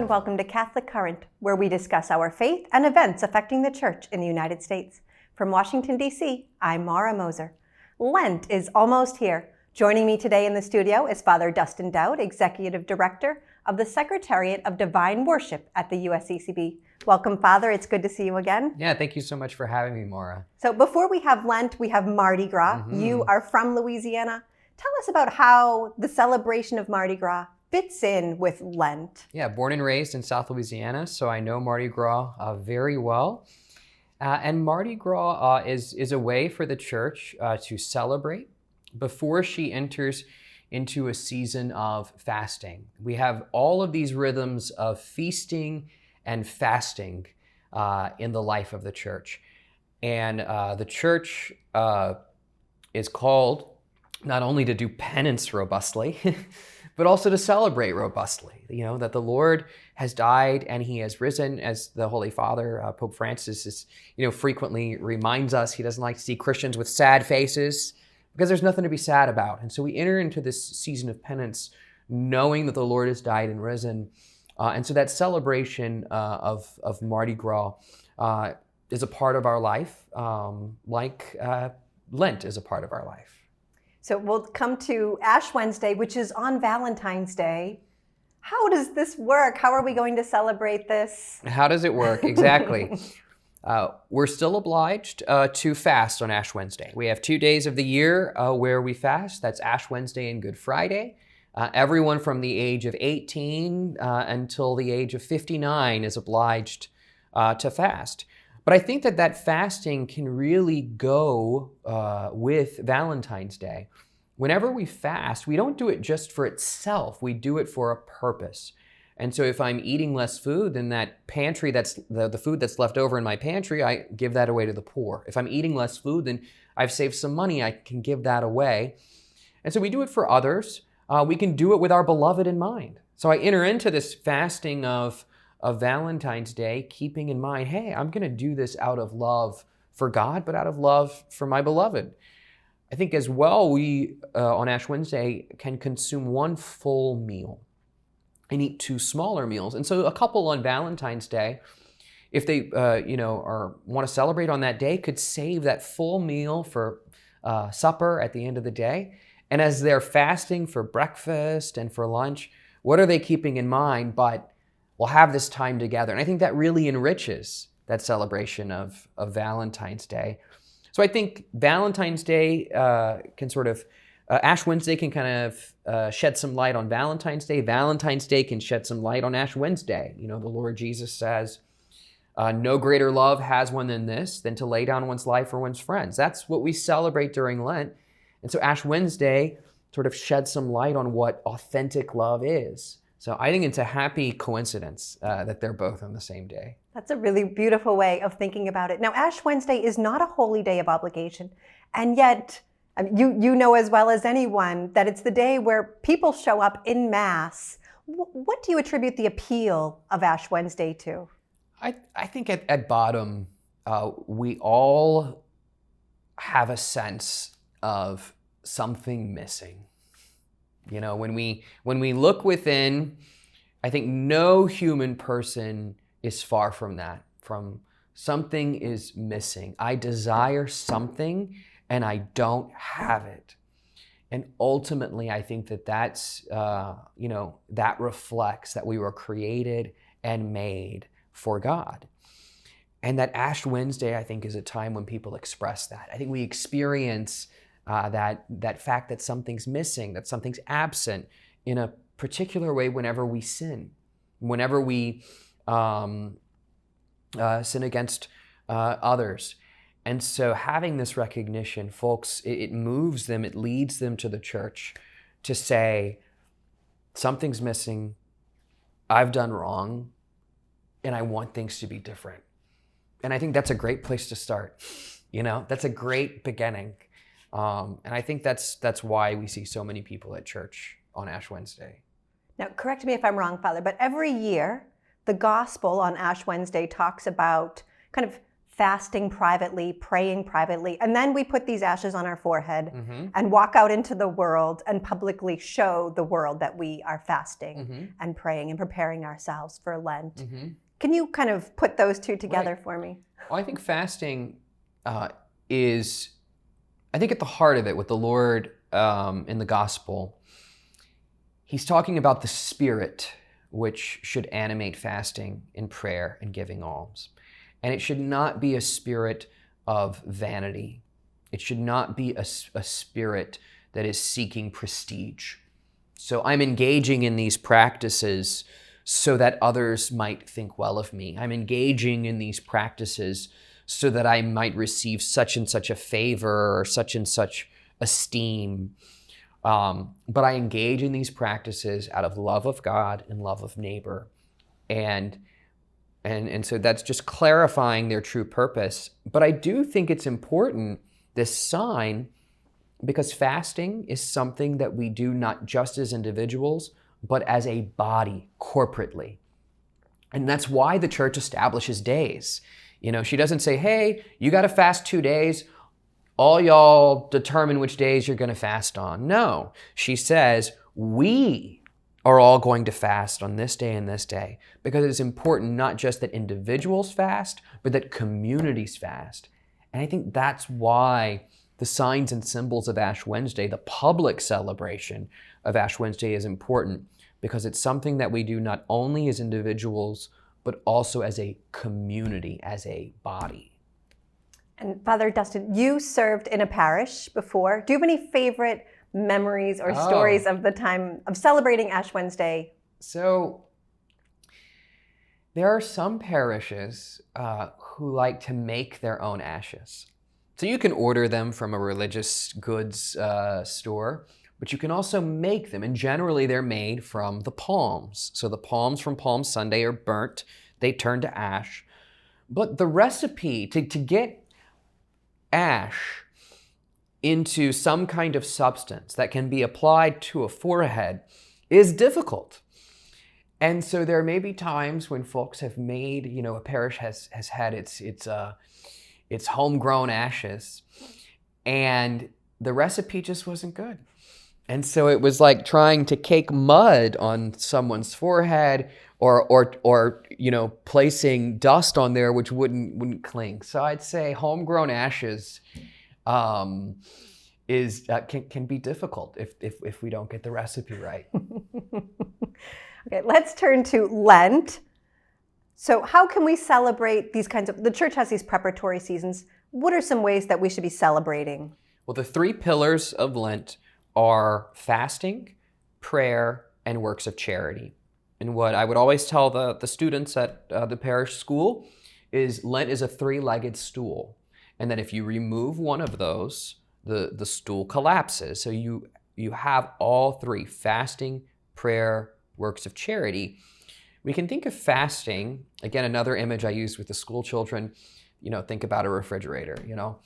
and welcome to Catholic Current, where we discuss our faith and events affecting the Church in the United States. From Washington, D.C., I'm Mara Moser. Lent is almost here. Joining me today in the studio is Father Dustin Dought, Executive Director of the Secretariat of Divine Worship at the USCCB. Welcome, Father. It's good to see you again. Yeah, thank you so much for having me, Mara. So before we have Lent, we have Mardi Gras. You are from Louisiana. Tell us about how the celebration of Mardi Gras fits in with Lent. Yeah, born and raised in South Louisiana, so I know Mardi Gras very well. And Mardi Gras is a way for the church to celebrate before she enters into a season of fasting. We have all of these rhythms of feasting and fasting in the life of the church. And the church is called not only to do penance robustly, but also to celebrate robustly, that the Lord has died and he has risen, as the Holy Father, Pope Francis, is, frequently reminds us. He doesn't like to see Christians with sad faces because there's nothing to be sad about. And so we enter into this season of penance knowing that the Lord has died and risen. And so that celebration of Mardi Gras is a part of our life, like Lent is a part of our life. So we'll come to Ash Wednesday, which is on Valentine's Day. How does this work? How are we going to celebrate this? How does it work? Exactly. We're still obliged to fast on Ash Wednesday. We have 2 days of the year where we fast. That's Ash Wednesday and Good Friday. Everyone from the age of 18 until the age of 59 is obliged to fast. But I think that fasting can really go with Valentine's Day. Whenever we fast, we don't do it just for itself. We do it for a purpose. And so if I'm eating less food, then that pantry, that's the food that's left over in my pantry, I give that away to the poor. If I'm eating less food, then I've saved some money, I can give that away. And so we do it for others. We can do it with our beloved in mind. So I enter into this fasting of Valentine's Day, keeping in mind, hey, I'm going to do this out of love for God, but out of love for my beloved. I think as well, we on Ash Wednesday can consume one full meal and eat two smaller meals. And so a couple on Valentine's Day, if they want to celebrate on that day, could save that full meal for supper at the end of the day. And as they're fasting for breakfast and for lunch, what are they keeping in mind? But we'll have this time together. And I think that really enriches that celebration of Valentine's Day. So I think Valentine's Day can sort of, Ash Wednesday can kind of shed some light on Valentine's Day. Valentine's Day can shed some light on Ash Wednesday. The Lord Jesus says, no greater love has one than this, than to lay down one's life for one's friends. That's what we celebrate during Lent. And so Ash Wednesday sort of sheds some light on what authentic love is. So I think it's a happy coincidence that they're both on the same day. That's a really beautiful way of thinking about it. Now, Ash Wednesday is not a holy day of obligation, and yet you know as well as anyone that it's the day where people show up in Mass. What do you attribute the appeal of Ash Wednesday to? I think at bottom, we all have a sense of something missing. When we look within, I think no human person is far from that, from something is missing. I desire something and I don't have it. And ultimately, I think that's, that reflects that we were created and made for God. And that Ash Wednesday, I think, is a time when people express that. I think we experience that fact that something's missing, that something's absent in a particular way whenever we sin, whenever we sin against others. And so having this recognition, folks, it moves them, it leads them to the church to say, something's missing, I've done wrong, and I want things to be different. And I think that's a great place to start. That's a great beginning. And I think that's why we see so many people at church on Ash Wednesday. Now, correct me if I'm wrong, Father, but every year the gospel on Ash Wednesday talks about kind of fasting privately, praying privately, and then we put these ashes on our forehead and walk out into the world and publicly show the world that we are fasting and praying and preparing ourselves for Lent. Can you kind of put those two together for me? Well, I think fasting is, I think at the heart of it, with the Lord in the gospel, he's talking about the spirit which should animate fasting and prayer and giving alms. And it should not be a spirit of vanity. It should not be a spirit that is seeking prestige. So I'm engaging in these practices so that others might think well of me. I'm engaging in these practices so that I might receive such and such a favor or such and such esteem. But I engage in these practices out of love of God and love of neighbor. And so that's just clarifying their true purpose. But I do think it's important, this sign, because fasting is something that we do not just as individuals, but as a body, corporately. And that's why the church establishes days. You know, she doesn't say, hey, you got to fast 2 days. All y'all determine which days you're going to fast on. No, she says, we are all going to fast on this day and this day, because it's important not just that individuals fast, but that communities fast. And I think that's why the signs and symbols of Ash Wednesday, the public celebration of Ash Wednesday, is important, because it's something that we do not only as individuals, but also as a community, as a body. And Father Dustin, you served in a parish before. Do you have any favorite memories or stories of the time of celebrating Ash Wednesday? So there are some parishes who like to make their own ashes. So you can order them from a religious goods store, but you can also make them. And generally they're made from the palms. So the palms from Palm Sunday are burnt. They turn to ash. But the recipe to get ash into some kind of substance that can be applied to a forehead is difficult. And so there may be times when folks have made, you know, a parish has had its homegrown ashes, and the recipe just wasn't good. And so it was like trying to cake mud on someone's forehead, or you know, placing dust on there which wouldn't cling. So I'd say homegrown ashes can be difficult if we don't get the recipe right. Okay, let's turn to Lent. So how can we celebrate these kinds of, the church has these preparatory seasons. What are some ways that we should be celebrating? Well, the 3 pillars of Lent are fasting, prayer, and works of charity. And what I would always tell the students at the parish school is Lent is a 3-legged stool. And that if you remove one of those, the stool collapses. So you have all 3, fasting, prayer, works of charity. We can think of fasting, again, another image I used with the school children, you know, think about a refrigerator, you know.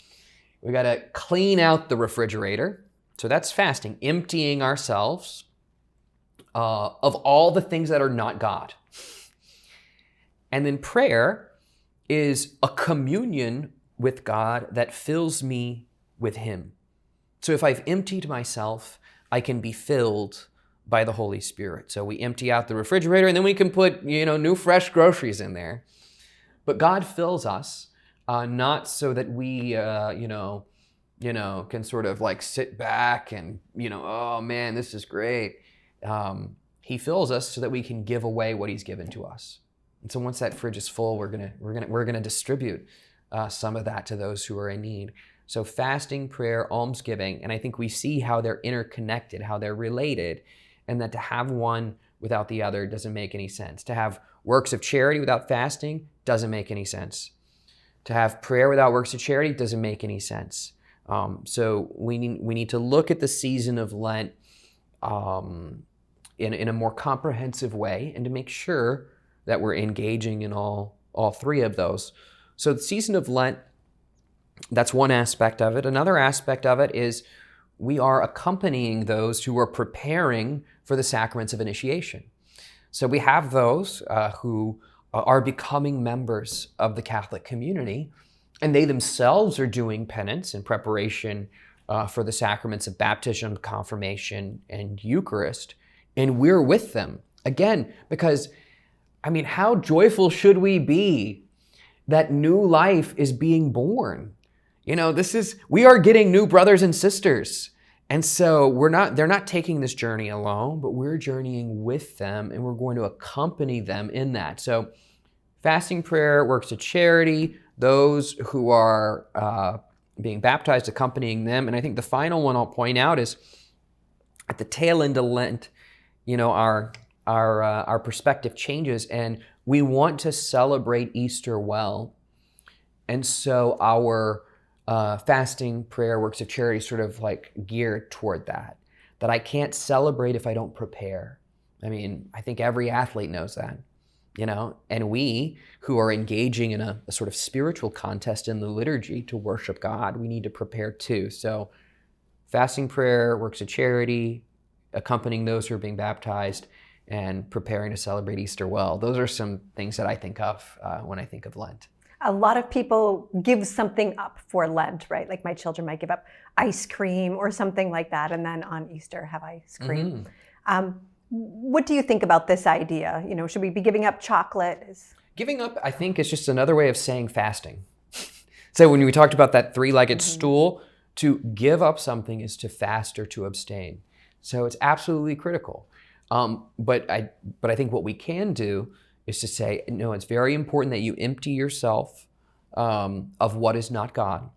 We got to clean out the refrigerator. So that's fasting, emptying ourselves of all the things that are not God. And then prayer is a communion with God that fills me with Him. So if I've emptied myself, I can be filled by the Holy Spirit. So we empty out the refrigerator, and then we can put, you know, new fresh groceries in there. But God fills us, not so that we, can sort of like sit back and, you know, oh man, this is great. He fills us so that we can give away what He's given to us. And so once that fridge is full, we're gonna distribute some of that to those who are in need. So fasting, prayer, almsgiving, and I think we see how they're interconnected, how they're related, and that to have one without the other doesn't make any sense. To have works of charity without fasting doesn't make any sense. To have prayer without works of charity doesn't make any sense. So we need to look at the season of Lent in a more comprehensive way, and to make sure that we're engaging in all 3 of those. So the season of Lent, that's one aspect of it. Another aspect of it is we are accompanying those who are preparing for the sacraments of initiation. So we have those who are becoming members of the Catholic community, And they themselves are doing penance in preparation for the sacraments of baptism, confirmation, and Eucharist. And we're with them. Again, because, I mean, how joyful should we be that new life is being born? You know, we are getting new brothers and sisters. And so they're not taking this journey alone, but we're journeying with them, and we're going to accompany them in that. So fasting, prayer, works of charity, those who are being baptized, accompanying them. And I think the final one I'll point out is at the tail end of Lent, you know, our perspective changes, and we want to celebrate Easter well. And so our fasting, prayer, works of charity sort of like geared toward that I can't celebrate if I don't prepare. I mean, I think every athlete knows that. You know, and we who are engaging in a sort of spiritual contest in the liturgy to worship God, we need to prepare too. So fasting, prayer, works of charity, accompanying those who are being baptized, and preparing to celebrate Easter well. Those are some things that I think of when I think of Lent. A lot of people give something up for Lent, right? Like my children might give up ice cream or something like that, and then on Easter have ice cream. Mm-hmm. What do you think about this idea? You know, should we be giving up chocolate? Giving up, I think, is just another way of saying fasting. So when we talked about that three-legged stool, to give up something is to fast or to abstain. So it's absolutely critical. But I think what we can do is to say, no, it's very important that you empty yourself of what is not God.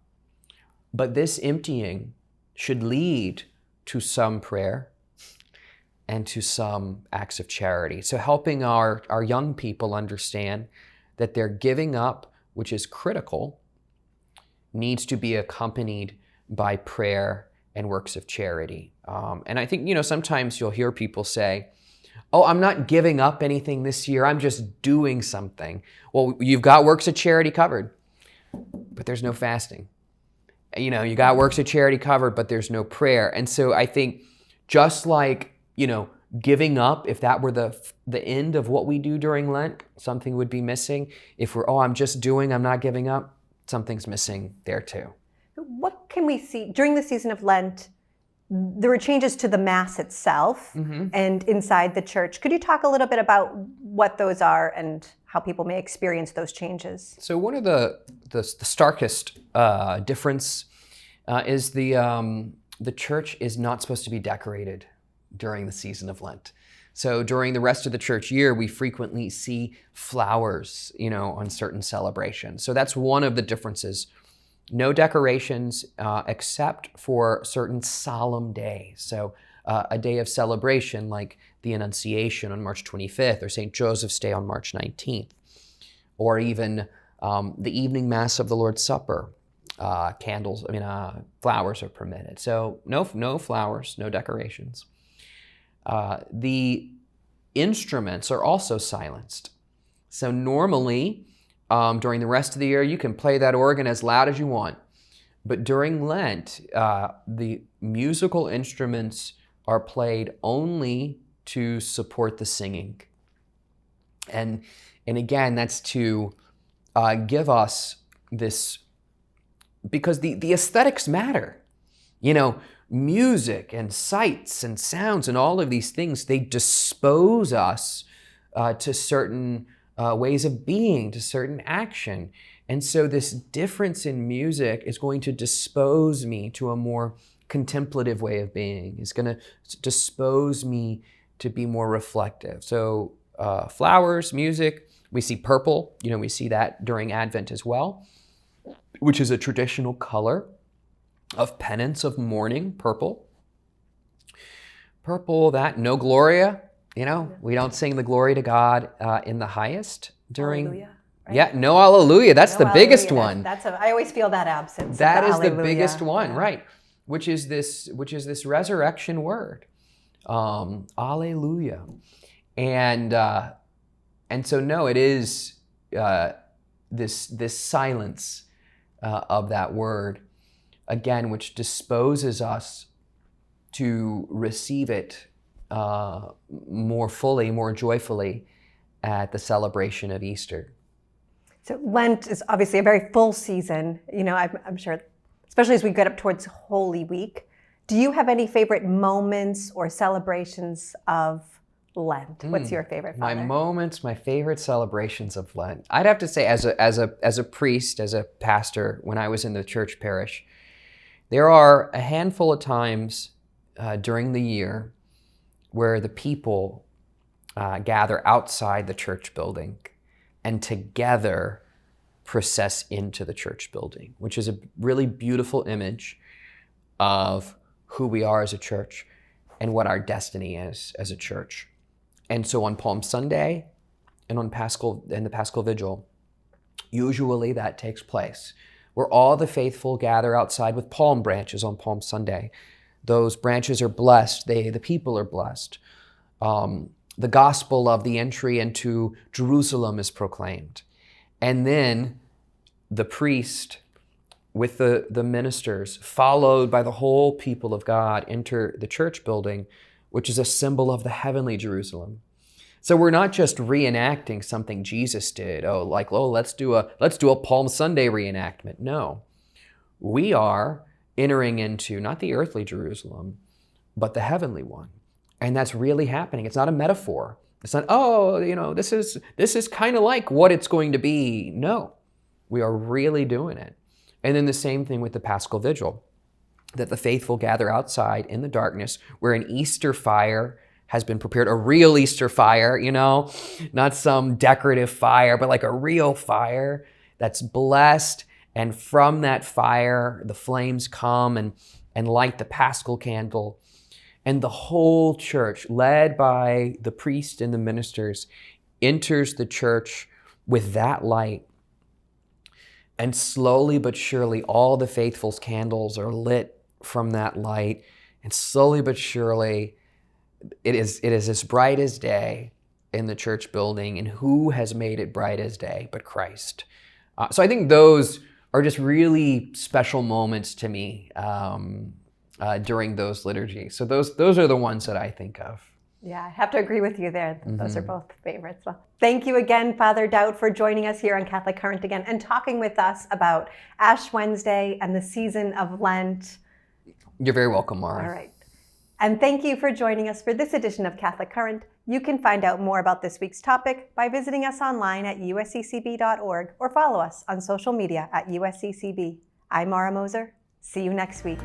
But this emptying should lead to some prayer and to some acts of charity. So helping our young people understand that their giving up, which is critical, needs to be accompanied by prayer and works of charity. And I think, you know, sometimes you'll hear people say, oh, I'm not giving up anything this year, I'm just doing something. Well, you've got works of charity covered, but there's no fasting. You know, you got works of charity covered, but there's no prayer. And so I think just like, you know, giving up, if that were the end of what we do during Lent, something would be missing. If I'm just doing, I'm not giving up, something's missing there too. What can we see during the season of Lent? There were changes to the Mass itself and inside the church. Could you talk a little bit about what those are and how people may experience those changes? So one of the starkest difference is the church is not supposed to be decorated during the season of Lent. So during the rest of the church year, we frequently see flowers, you know, on certain celebrations. So that's one of the differences. No decorations except for certain solemn days. So a day of celebration like the Annunciation on March 25th or St. Joseph's Day on March 19th, or even the evening Mass of the Lord's Supper. Flowers are permitted. So no flowers, no decorations. The instruments are also silenced. So normally, during the rest of the year, you can play that organ as loud as you want. But during Lent, the musical instruments are played only to support the singing. And again, that's to give us this, because the aesthetics matter. You know, music and sights and sounds and all of these things, they dispose us to certain ways of being, to certain action. And so this difference in music is going to dispose me to a more contemplative way of being. It's going to dispose me to be more reflective. So flowers, music, we see purple. You know, we see that during Advent as well, which is a traditional color of penance, of mourning, purple. Purple, that no Gloria, you know, we don't sing the glory to God in the highest during. Hallelujah, right? Yeah, no Alleluia. That's the biggest one. I always feel that absence. That is the biggest one, right? Which is this resurrection word, Alleluia, and so no, it is this silence of that word, again, which disposes us to receive it more fully, more joyfully at the celebration of Easter. So Lent is obviously a very full season. I'm sure, especially as we get up towards Holy Week. Do you have any favorite moments or celebrations of Lent? What's your favorite, Father? My favorite celebrations of Lent. I'd have to say, as a priest, as a pastor, when I was in the church parish, there are a handful of times during the year where the people gather outside the church building and together process into the church building, which is a really beautiful image of who we are as a church and what our destiny is as a church. And so on Palm Sunday and on the Paschal Vigil, usually that takes place, where all the faithful gather outside with palm branches on Palm Sunday. Those branches are blessed. The people are blessed. The gospel of the entry into Jerusalem is proclaimed. And then the priest with the ministers, followed by the whole people of God, enter the church building, which is a symbol of the heavenly Jerusalem. So we're not just reenacting something Jesus did. Let's do a Palm Sunday reenactment. No, we are entering into not the earthly Jerusalem, but the heavenly one. And that's really happening. It's not a metaphor. It's not, this is kind of like what it's going to be. No, we are really doing it. And then the same thing with the Paschal Vigil, that the faithful gather outside in the darkness where an Easter fire has been prepared, a real Easter fire, not some decorative fire, but like a real fire that's blessed. And from that fire, the flames come and light the Paschal candle. And the whole church, led by the priest and the ministers, enters the church with that light. And slowly but surely, all the faithful's candles are lit from that light. And slowly but surely, it is as bright as day in the church building. And who has made it bright as day but Christ? So I think those are just really special moments to me during those liturgies. So those are the ones that I think of. Yeah, I have to agree with you there. Those are both favorites. Well, thank you again, Father Dought, for joining us here on Catholic Current again and talking with us about Ash Wednesday and the season of Lent. You're very welcome, Mara. All right. And thank you for joining us for this edition of Catholic Current. You can find out more about this week's topic by visiting us online at usccb.org or follow us on social media at USCCB. I'm Mara Moser. See you next week.